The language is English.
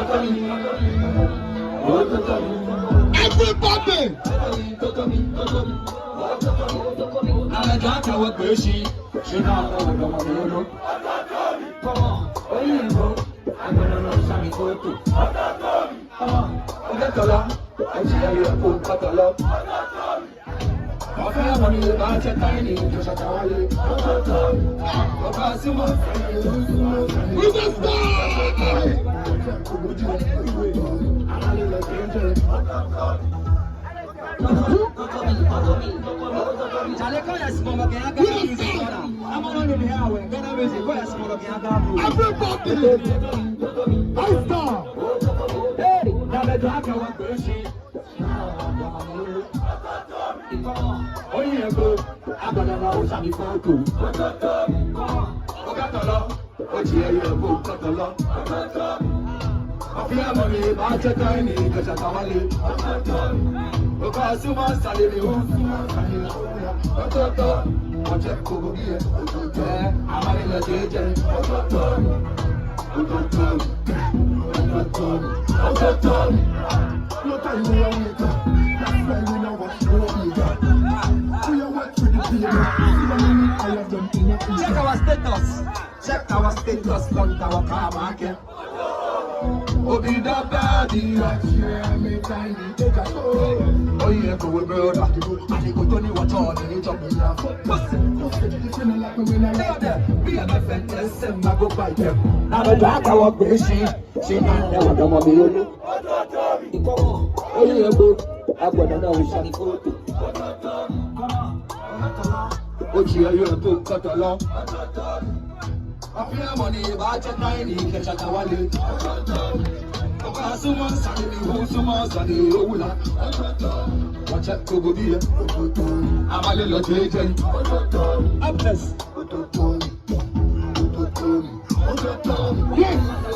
Everybody! Check our status. Check our status on our car market. Obi da badi, me tiny take a show. Oh yeah, go with brother. I go Tony watch all the nature me now. Be a my friend, yes, and I go fight them. Now the dark I walk with she never come on me. Oh yeah, go. I got another shiny photo. Oh yeah, you're a book cut along. I feel money, but you're tiny, catch a tawali. Someone sang me, who someone sang me, watch out, go be. I'm a little JJ. I'm blessed.